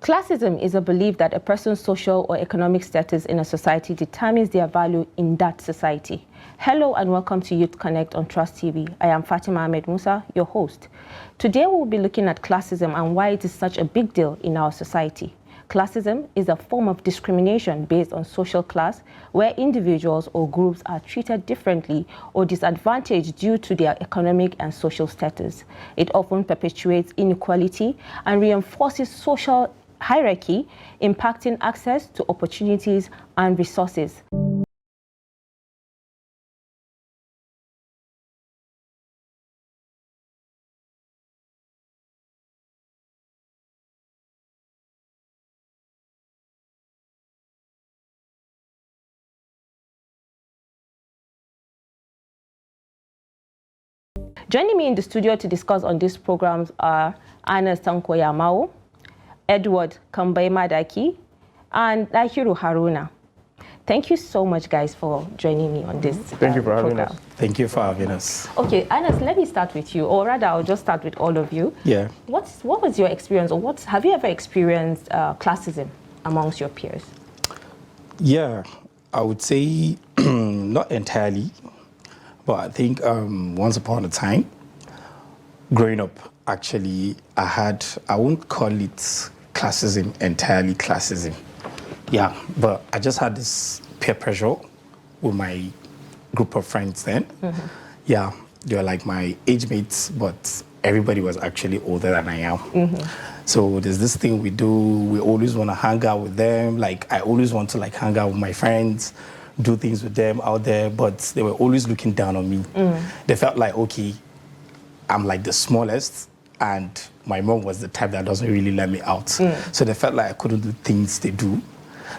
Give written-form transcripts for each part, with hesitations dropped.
Classism is a belief that a person's social or economic status in a society determines their value in that society. Hello and welcome to Youth Connect on Trust TV. I am Fatima Ahmed Musa, your host. Today we'll be looking at classism and why it is such a big deal in our society. Classism is a form of discrimination based on social class where individuals or groups are treated differently or disadvantaged due to their economic and social status. It often perpetuates inequality and reinforces social hierarchy, impacting access to opportunities and resources. Joining me in the studio to discuss on these programs are Anna Stankoyamao, Edward Kambai-Madaki, and Dahiru Haruna. Thank you so much, guys, for joining me on this Thank you for having us. Thanhank you for having us. Okay, Anas, let me start with you, or rather, I'll just start with all of you. Yeah. What was your experience, or have you ever experienced classism amongst your peers? Yeah, I would say not entirely, but I think once upon a time, growing up, actually, I won't call it classism, entirely classism. Yeah, but I just had this peer pressure with my group of friends then. Mm-hmm. Yeah, they were like my age mates, but everybody was actually older than I am. Mm-hmm. So there's this thing we do, we always want to hang out with them. Like, I always want to hang out with my friends, do things with them out there, but they were always looking down on me. Mm. They felt like, okay, I'm like the smallest, and my mom was the type that doesn't really let me out. Mm. So they felt like I couldn't do things they do.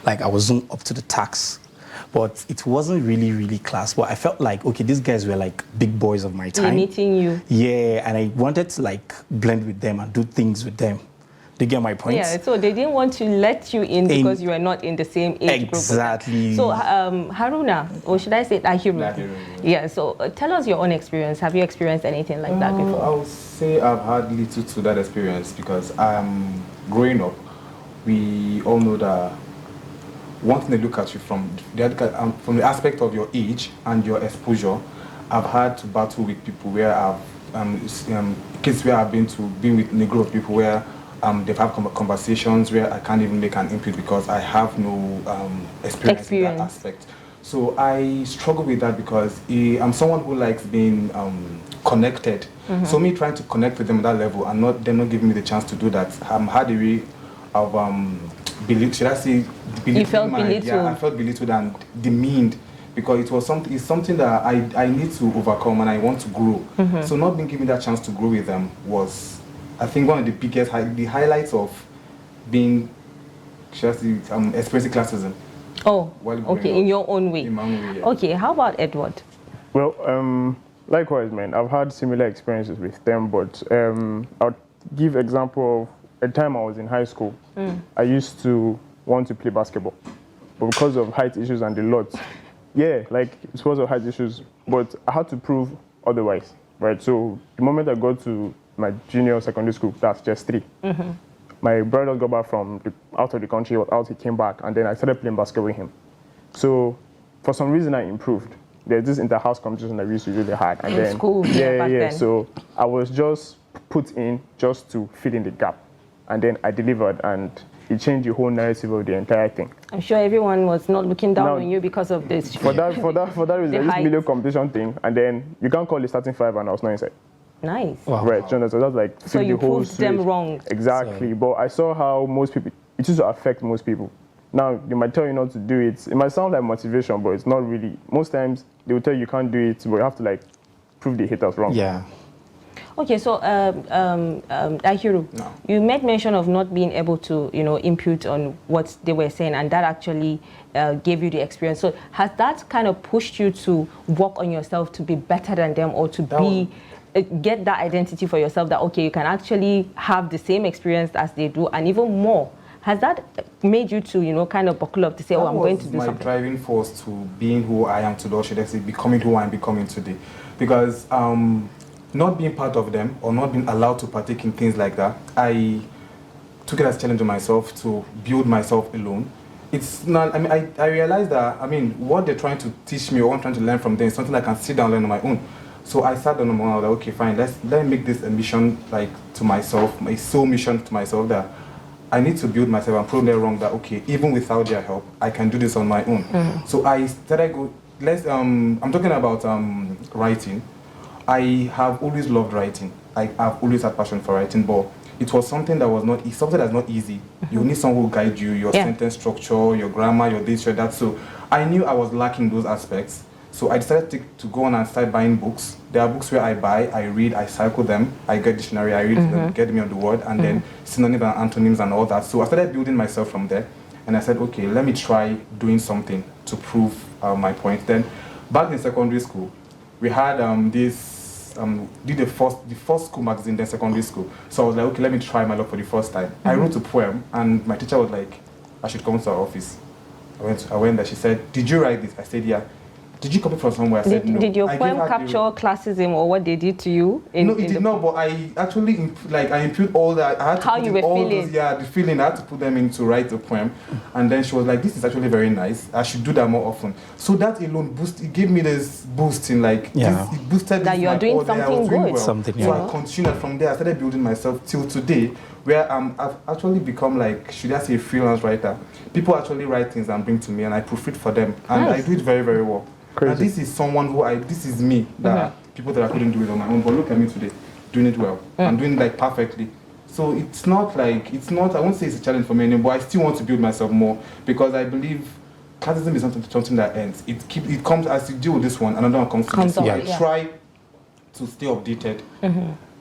Like I wasn't up to the task. But it wasn't really class. But I felt like, okay, these guys were like big boys of my time. Limiting you. Yeah, and I wanted to blend with them and do things with them. Do you get my point? Yeah, so they didn't want to let you in because you were not in the same age group. Exactly. So Haruna, or should I say Dahiru? Yeah, so tell us your own experience. Have you experienced anything like that before? I would say I've had little to that experience because growing up, we all know that one thing they look at you from the aspect of your age and your exposure. I've had to battle with people where kids where I've been with a group of people where they've had conversations where I can't even make an input because I have no experience in that aspect. So I struggle with that because I'm someone who likes being connected. Mm-hmm. So me trying to connect with them at that level and them not giving me the chance to do that, had a way of should I say you felt belittled? Yeah, I felt belittled and demeaned because it's something that I need to overcome and I want to grow. Mm-hmm. So not being given that chance to grow with them was, I think, one of the biggest highlights of being, experiencing classism. Oh, okay, in your own way. In my own way, yeah. Okay, how about Edward? Well, likewise, man, I've had similar experiences with them, but I'll give example of a time I was in high school. Mm. I used to want to play basketball, but because of height issues and the lot, because of height issues, but I had to prove otherwise, right? So the moment I got to my junior secondary school, that's just 3. Mm-hmm. My brother got back from out of the country, he came back, and then I started playing basketball with him. So for some reason I improved. There's this inter-house competition that we used to really hard. And in school, back then. So I was just put in just to fill in the gap. And then I delivered, and it changed the whole narrative of the entire thing. I'm sure everyone was not looking down on you because of this. For that reason, this million competition thing, and then you can't call the starting 5 and I was not inside. Nice. Wow. Right, so that's so you proved them wrong. Exactly, but I saw how most people, it used to affect most people. Now, they might tell you not to do it. It might sound like motivation, but it's not really. Most times, they will tell you can't do it, but you have to prove the haters wrong. Yeah. Okay, so Dahiru, no. You made mention of not being able to, input on what they were saying, and that actually gave you the experience. So has that kind of pushed you to work on yourself to be better than them, or to get that identity for yourself that, okay, you can actually have the same experience as they do, and even more? Has that made you to, kind of buckle up to say, I'm going to do something? My driving force to being who I am today, or should I say becoming who I am becoming today. Because not being part of them or not being allowed to partake in things like that, I took it as a challenge on myself to build myself alone. It's not, I mean, I realized that, I mean, what they're trying to teach me or what I'm trying to learn from them is something I can sit down and learn on my own. So I sat down on my own, I was like, okay, fine, let me make this a mission, like, to myself, my sole mission to myself, that I need to build myself and prove them wrong that, okay, even without their help, I can do this on my own. So I started, I'm talking about writing. I have always loved writing. I've always had passion for writing, but it was something that was not something that's not easy. You need someone who guide you, your sentence structure, your grammar, your this, your that. So I knew I was lacking those aspects. So I decided to go on and start buying books. There are books where I buy, I read, I cycle them, I get dictionary, I read them, get me on the word, and then synonyms and antonyms and all that. So I started building myself from there, and I said, okay, let me try doing something to prove my point. Then, back in secondary school, we had did the first school magazine, then secondary school. So I was like, okay, let me try my luck for the first time. I wrote a poem, and my teacher was like, I should come to her office. I went there. She said, did you write this? I said, yeah. Did you copy from somewhere? I said, no. Did your poem capture classism or what they did to you? No, it did not, but I actually, I input all that. I had to how you were feeling. The feeling. I had to put them in to write the poem. And then she was like, this is actually very nice. I should do that more often. So that alone it gave me this boost in it boosted that you're doing something good. Well. So I continued from there. I started building myself till today, where I've actually become should I say, a freelance writer. People actually write things and bring to me, and I proofread for them. And I do it very, very well. Crazy. And this is someone this is me, that people that I couldn't do it on my own, but look at me today, doing it well. I'm doing it perfectly. So it's not, I won't say it's a challenge for me anymore, but I still want to build myself more, because I believe classism is not something that ends. It comes, as you deal with this one, another one comes to this. I try to stay updated,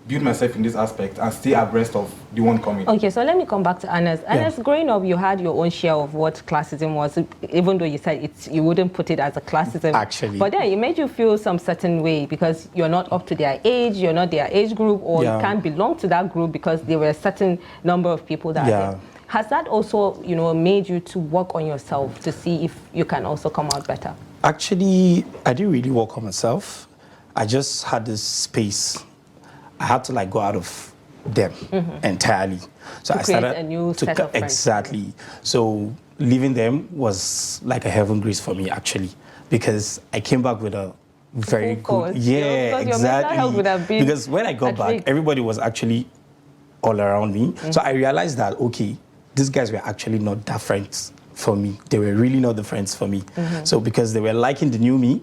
build myself in this aspect, and stay abreast of the one coming. Okay, so let me come back to Anas. Anas, growing up, you had your own share of what classism was, even though you said you wouldn't put it as a classism. Actually. But then it made you feel some certain way because you're not up to their age, you're not their age group, or you can't belong to that group because there were a certain number of people that are there. Has that also, made you to work on yourself to see if you can also come out better? Actually, I didn't really work on myself. I just had this space. I had to go out of them entirely. So I started a new set of friends. Exactly. So leaving them was like a heaven grace for me, actually, because I came back with a very good, exactly. Because when I got back, everybody was actually all around me. So I realized that, okay, these guys were actually not that friends for me. They were really not the friends for me. So because they were liking the new me,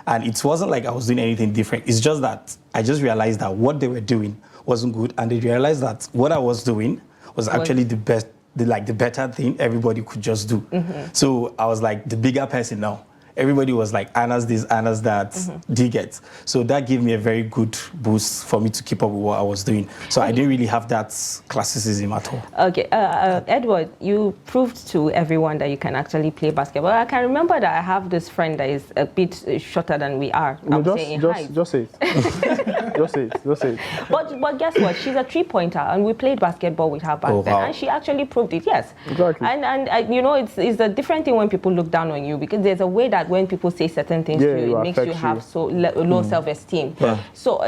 and it wasn't like I was doing anything different. It's just that I just realized that what they were doing wasn't good, and they realized that what I was doing was actually the best, the better thing everybody could just do. So I was like the bigger person now. Everybody was like, Anna's this, Anna's that, do you get? So that gave me a very good boost for me to keep up with what I was doing. So I didn't really have that classicism at all. Okay, Edward, you proved to everyone that you can actually play basketball. I can remember that I have this friend that is a bit shorter than we are. Just say it. just say it. But guess what? She's a three-pointer, and we played basketball with her back then, and she actually proved it, yes. Exactly. And it's a different thing when people look down on you, because there's a way that when people say certain things to you, it makes you have so low self-esteem. So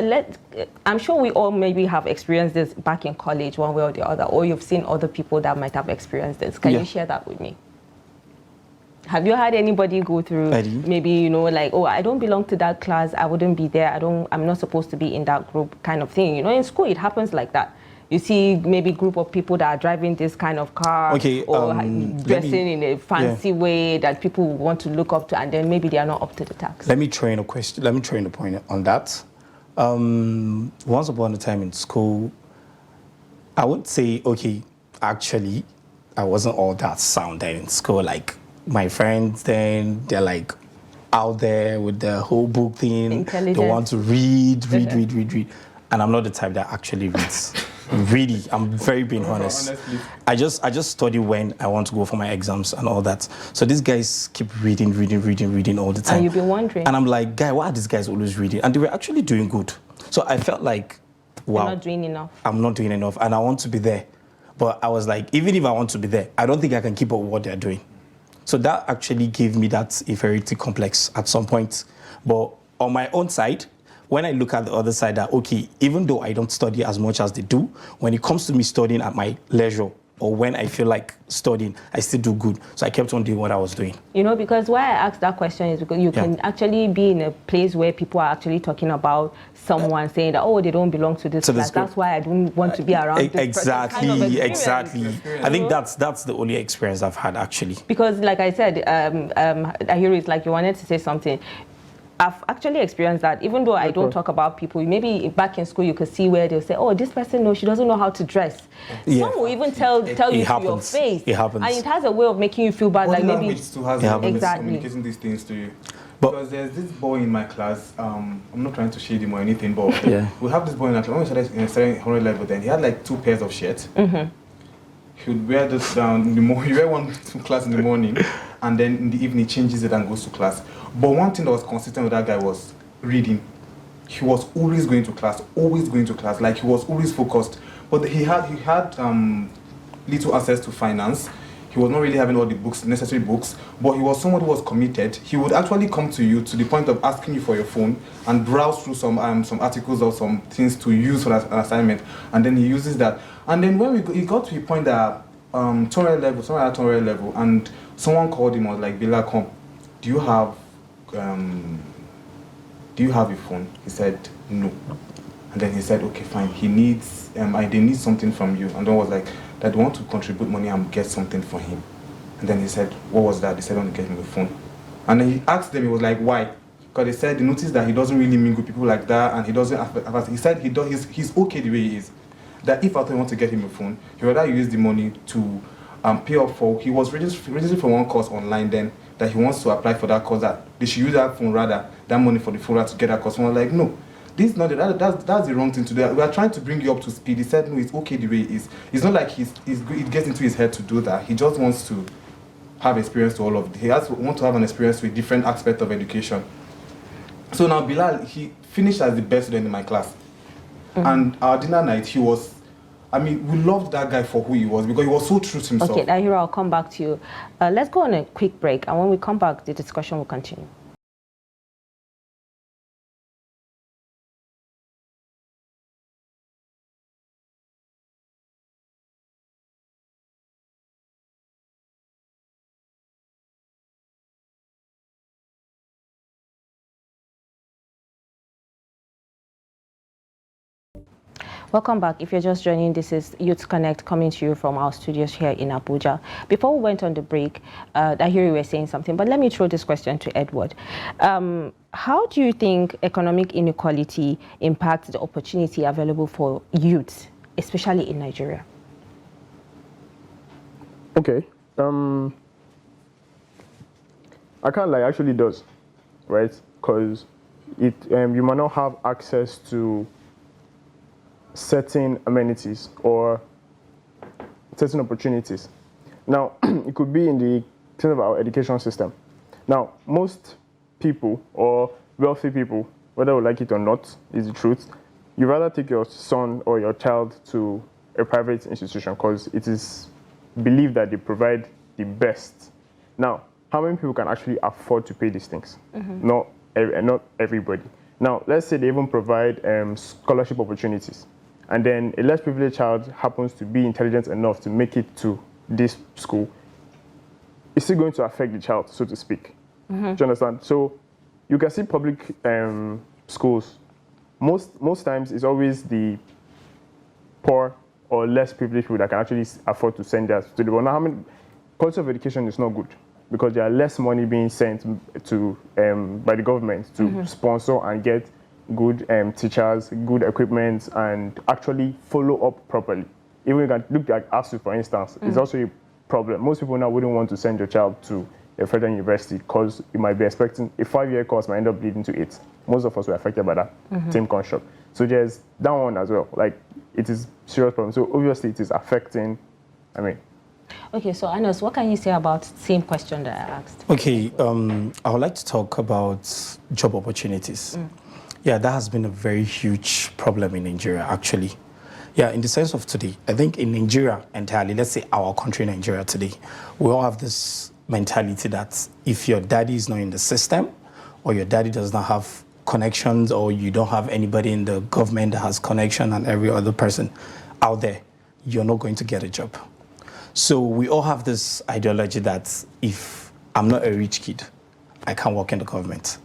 I'm sure we all maybe have experienced this back in college one way or the other, or you've seen other people that might have experienced this. Can you share that with me? Have you had anybody go through maybe, oh, I don't belong to that class, I wouldn't be there, I'm not supposed to be in that group kind of thing. In school it happens like that. You see maybe group of people that are driving this kind of car, or dressing in a fancy way that people want to look up to, and then maybe they are not up to the task. Let me train a point on that. Once upon a time in school, I would say, okay, actually, I wasn't all that sound there in school. Like my friends then, they're out there with the whole book thing. They want to read. And I'm not the type that actually reads. Really, I'm very being honest. Honestly. I just study when I want to go for my exams and all that. So these guys keep reading all the time. And you've been wondering. And I'm like, guy, why are these guys always reading? And they were actually doing good. So I felt like, wow. You're not doing enough. I'm not doing enough, and I want to be there. But I was like, even if I want to be there, I don't think I can keep up with what they're doing. So that actually gave me that inferiority complex at some point. But on my own side, when I look at the other side, that, okay, even though I don't study as much as they do, when it comes to me studying at my leisure, or when I feel like studying, I still do good. So I kept on doing what I was doing. You know, because why I asked that question is because you can actually be in a place where people are actually talking about someone saying that, oh, they don't belong to this class. That's why I don't want to be around this exactly, person. Kind of exactly. I think that's the only experience I've had, actually. Because, like I said, I hear it's like you wanted to say something. I've actually experienced that, even though I don't talk about people. Maybe back in school you could see where they'll say, oh, this person knows, she doesn't know how to dress. Yeah. Some will even tell you to your face. It happens. And it has a way of making you feel bad. Body like maybe language too has a way of exactly communicating these things to you. Because there's this boy in my class, I'm not trying to shade him or anything, but we have this boy in our class. When we started 100 level, then he had like 2 pairs of shirts. He would wear this down in the morning. He wear one to class in the morning, and then in the evening he changes it and goes to class. But one thing that was consistent with that guy was reading. He was always going to class, like he was always focused. But he had little access to finance. He was not really having all the necessary books, but he was someone who was committed. He would actually come to you to the point of asking you for your phone and browse through some articles or some things to use for an assignment, and then he uses that. And then when he got to a point that tutorial level, and someone called him and was like, Bila, come, do you have a phone? He said no. And then he said, okay, fine. He needs they need something from you. And then was like, that they want to contribute money and get something for him. And then he said, what was that? They said, I want to get him a phone. And then he asked them, he was like, why? Because they said they noticed that he doesn't really mingle with people like that, and he doesn't. He said he's okay the way he is. That if I want to get him a phone, he would rather use the money to pay up for. He was registering for one course online then, that he wants to apply for that course, that they should use that phone rather than money for the phone to get that course. And I was like, no, this is not that's the wrong thing to do. We are trying to bring you up to speed. He said, no, it's okay the way it is. It's not like it gets into his head to do that. He just wants to have experience to all of it. He wants to have an experience with different aspects of education. So now Bilal, he finished as the best student in my class. And our dinner night, we loved that guy for who he was, because he was so true to himself. Okay, Dahiro, I'll come back to you. Let's go on a quick break, and when we come back, the discussion will continue. Welcome back. If you're just joining, this is Youth Connect coming to you from our studios here in Abuja. Before we went on the break, I hear you were saying something, but let me throw this question to Edward. How do you think economic inequality impacts the opportunity available for youth, especially in Nigeria? Okay. I can't lie, actually does, right? Because you might not have access to certain amenities or certain opportunities. Now, it could be in the terms of our education system. Now, most people or wealthy people, whether you like it or not, is the truth, you rather take your son or your child to a private institution because it is believed that they provide the best. Now, how many people can actually afford to pay these things? Not everybody. Now, let's say they even provide scholarship opportunities, and then a less privileged child happens to be intelligent enough to make it to this school. It's still going to affect the child, so to speak. Do you understand? So you can see public schools, most times it's always the poor or less privileged people that can actually afford to send their students. But now, quality of education is not good because there are less money being sent to by the government to sponsor and get good teachers, good equipment, and actually follow up properly. Even you can look at ASU, for instance, it's also a problem. Most people now wouldn't want to send your child to a federal university because you might be expecting a 5-year course might end up leading to 8. Most of us were affected by that same construct. So there's that one as well. Like, it is a serious problem. So obviously it is affecting, Okay, so Anos, what can you say about the same question that I asked? Okay, I would like to talk about job opportunities. Yeah, that has been a very huge problem in Nigeria, actually. Yeah, in the sense of today, I think in Nigeria entirely, let's say our country, Nigeria today, we all have this mentality that if your daddy is not in the system, or your daddy does not have connections, or you don't have anybody in the government that has connection and every other person out there, you're not going to get a job. So we all have this ideology that if I'm not a rich kid, I can't work in the government.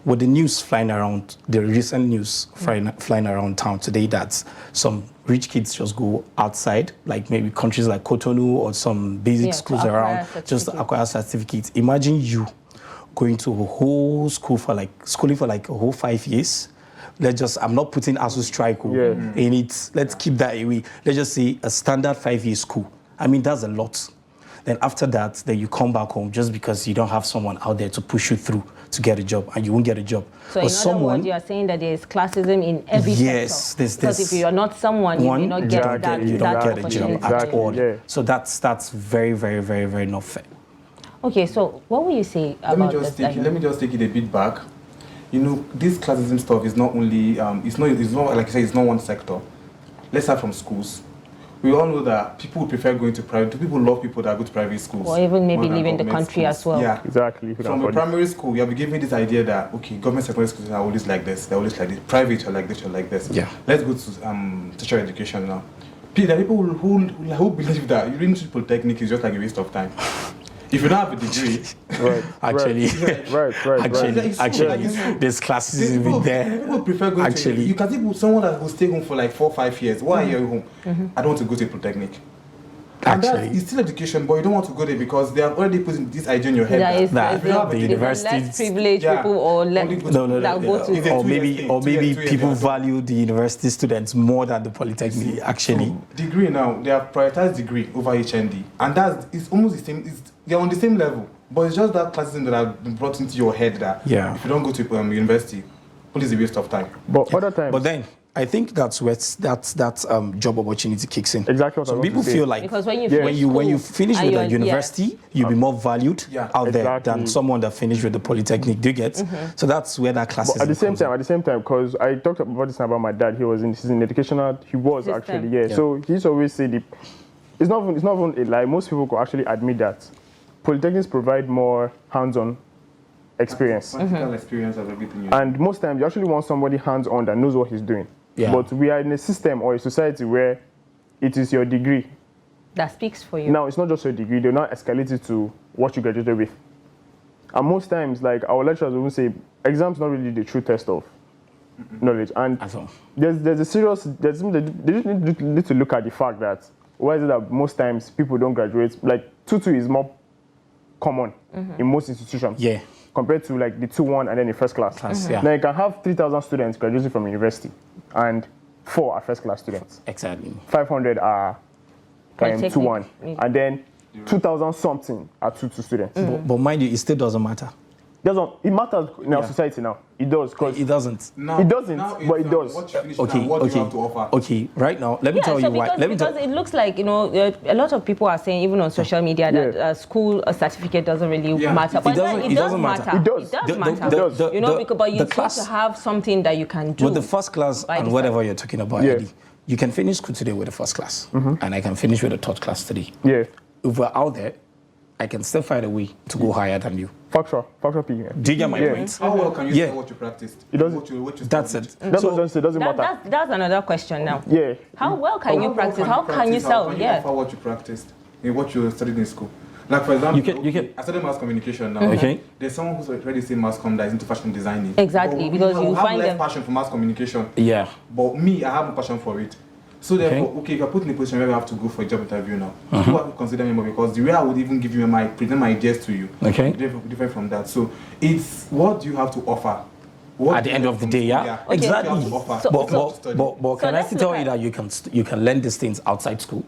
With the news flying around, the recent news flying around town today that some rich kids just go outside, like maybe countries like Cotonou or some basic schools around, just to acquire certificates. Imagine you going to a whole school for schooling for like a whole 5 years. I'm not putting ASU strike in it. Let's keep that away. Let's just say a standard 5-year school. I mean, that's a lot. Then after that, then you come back home just because you don't have someone out there to push you through to get a job, and you won't get a job. So in other words, you are saying that there is classism in every sector. Because if you are not someone, you may not get that. You don't get a job at all. Yeah. So that's very, very, very, very not fair. Okay, so what will you say about this? Let me just take it a bit back. You know, this classism stuff is not only it's not like you say, it's not one sector. Let's start from schools. We all know that people prefer going to private. People love people that go to private schools. Or even maybe leaving the country as well. Yeah, exactly. From a primary school, you have been given this idea that okay, government secondary schools are always like this. They're always like this. Private, you're like this. You're like this. Yeah. Let's go to tertiary education now. There are people who believe that university polytechnic is just like a waste of time. If you don't have a degree, actually, there's classism in there. People prefer going to. You can see someone that will stay home for like 4 or 5 years. Why are you home? I don't want to go to a polytechnic. And it's still education, but you don't want to go there because they have already put this idea in your head. The universities, less privileged people or less that go to. Or maybe people value the university students more than the polytechnic. Actually, so, degree now they have prioritized degree over HND, and it's almost the same. They're on the same level, but it's just that classism that have been brought into your head that if you don't go to university, what is a waste of time. But other times, but then I think that's where that job opportunity kicks in. Exactly what so people feel like because when you finish with the university, you'll be more valued out there than someone that finished with the polytechnic. Do you get? So that's where that class is. At the same time, because I talked about this about my dad. He's in educational. He was system. Actually So he used to always say it's not even a lie. Most people could actually admit that polytechnics provide more hands-on experience. Practical experience of everything. And most times you actually want somebody hands-on that knows what he's doing. Yeah. But we are in a system or a society where it is your degree that speaks for you. Now, it's not just your degree. They'll not escalate it to what you graduated with. And most times, like our lecturers will say, exams not really the true test of knowledge. And there's a serious, they just need to look at the fact that why is it that most times people don't graduate? Like 2-2 is more common in most institutions. Yeah. Compared to like the 2-1 and then the first class. Now you can have 3,000 students graduating from university and 4 are first class students. Exactly. 500 are 2-1 and then 2,000 something are 2-2 students. But mind you, it still doesn't matter. It matters in our society now. It does. It doesn't. It doesn't, but it does. What you have to offer. Okay, right now, let me tell you why. Because it looks like, a lot of people are saying, even on social media, that school certificate doesn't really matter. But it doesn't matter. It does. It does matter. But you need to have something that you can do. With the first class and whatever you're talking about, Eddie, you can finish school today with the first class, and I can finish with the third class today. Yeah. If we're out there, I can still find a way to go higher than you. Factual PE. Do you get my point? How well can you say what you practiced? It doesn't. What you that's it. That's what it doesn't matter. That's another question now. Yeah. How well can you practice? How can you sell? How can you offer what you practiced in what you studied in school? Like for example, you can. I studied mass communication now. Okay. There's someone who's already seen mass comm that is into fashion designing. Exactly, because you find less passion for mass communication. Yeah. But me, I have a passion for it. So therefore, if you're put in a position where you have to go for a job interview now, people have to consider me more because the way I would even give you present my ideas to you, different from that. So it's what do you have to offer? At the end of the day, Okay. Exactly. But can I still tell you that you can learn these things outside school?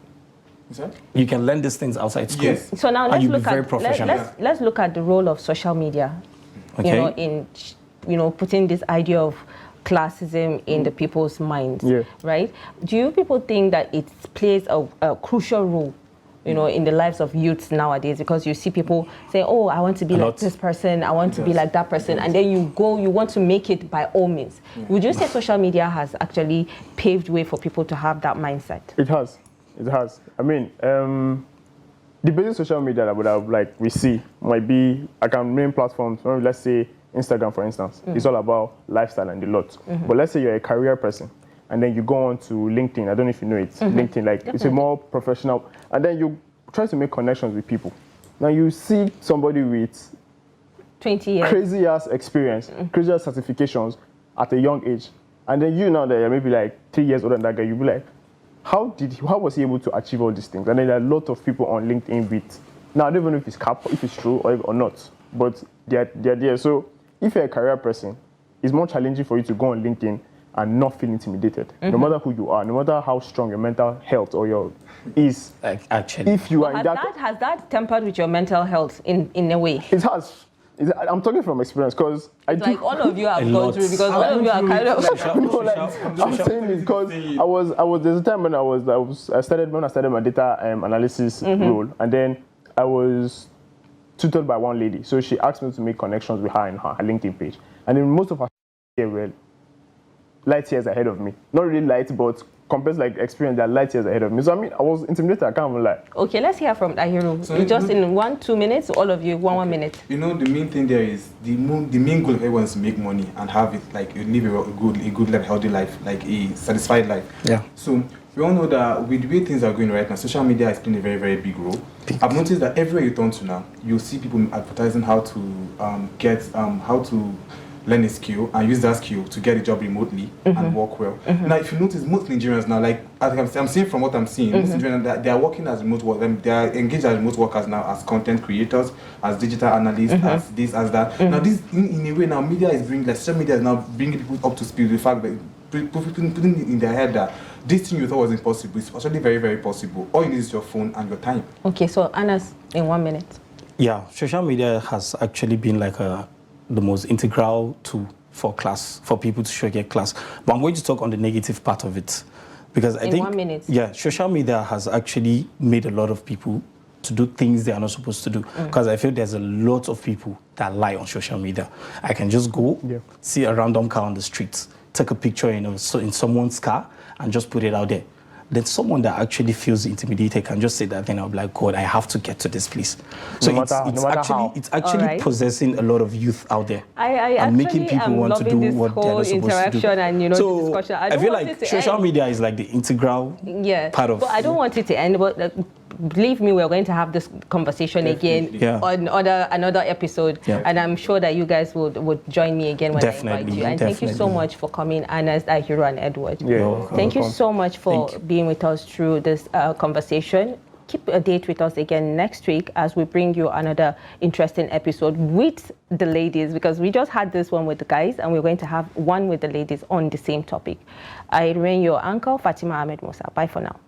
You can learn these things outside school. Yes. So now let's look very at professional. let's look at the role of social media. Okay. In putting this idea of classism in the people's minds, right? Do you people think that it plays a crucial role, in the lives of youths nowadays? Because you see people say, "Oh, I want to be like this person. I want to be like that person," and then you want to make it by all means. Would you say social media has actually paved way for people to have that mindset? It has. I mean, the basic social media that would have we see might be main platforms. Let's say Instagram, for instance, it's all about lifestyle and the lot. But let's say you're a career person, and then you go on to LinkedIn. I don't know if you know it. LinkedIn, it's a more professional. And then you try to make connections with people. Now you see somebody with 20 years. crazy ass experience, crazy ass certifications at a young age, and then you now that you're maybe like 3 years older than that guy, you'll be like, how was he able to achieve all these things? And then there are a lot of people on LinkedIn with, now I don't even know if it's if it's true or not, but they're there. So if you're a career person, it's more challenging for you to go on LinkedIn and not feel intimidated, no matter who you are, no matter how strong your mental health or your is. Actually, if you are in Has that tempered with your mental health in a way? It has. I'm talking from experience because Like all of you have gone through, because all of you are kind of. I'm saying it because there's a time when I started my data analysis role, and then I was tutored by one lady. So she asked me to make connections with her in her LinkedIn page, and then most of her were light years ahead of me. Not really light, but compared to like experience, they're light years ahead of me. So I mean, I was intimidated. I can't even lie. Okay, let's hear from Dahiru. So just in 1-2 minutes, all of you, one minute. You know, the main thing there is the main goal of everyone is to make money and have it like live a good life, healthy life, like a satisfied life. Yeah. So we all know that with the way things are going right now, social media is playing a very, very big role. I've noticed that everywhere you turn to now, you'll see people advertising how to learn a skill and use that skill to get a job remotely and work well. Now, if you notice, most Nigerians now, like I'm seeing from what I'm seeing, most Nigerians, they are working as remote workers. They are engaged as remote workers now, as content creators, as digital analysts, as this, as that. Now, this in a way now, media is bringing, like social media is now bringing people up to speed with the fact that putting in their head that this thing you thought was impossible is actually very, very possible. All you need is your phone and your time. Okay, so Anas, in 1 minute. Yeah, social media has actually been like the most integral tool for people to get class. But I'm going to talk on the negative part of it, because I think 1 minute. Yeah, social media has actually made a lot of people to do things they are not supposed to do. Because I feel there's a lot of people that lie on social media. I can just go see a random car on the street, take a picture in someone's car, and just put it out there. Then someone that actually feels intimidated can just say that, then I'll be like, God, I have to get to this place. So it's actually possessing a lot of youth out there. And making people want to do what they're not supposed to do. And so the discussion. I feel like social media is like the integral part of. But I don't want it to end. But believe me, we're going to have this conversation again on another episode. And I'm sure that you guys would join me again when I invite you. And thank you so much for coming, Anas, Dahiru, and Edward. Thank you so much for being with us through this conversation. Keep a date with us again next week as we bring you another interesting episode with the ladies, because we just had this one with the guys and we're going to have one with the ladies on the same topic. I remain your uncle, Fatima Ahmed Musa. Bye for now.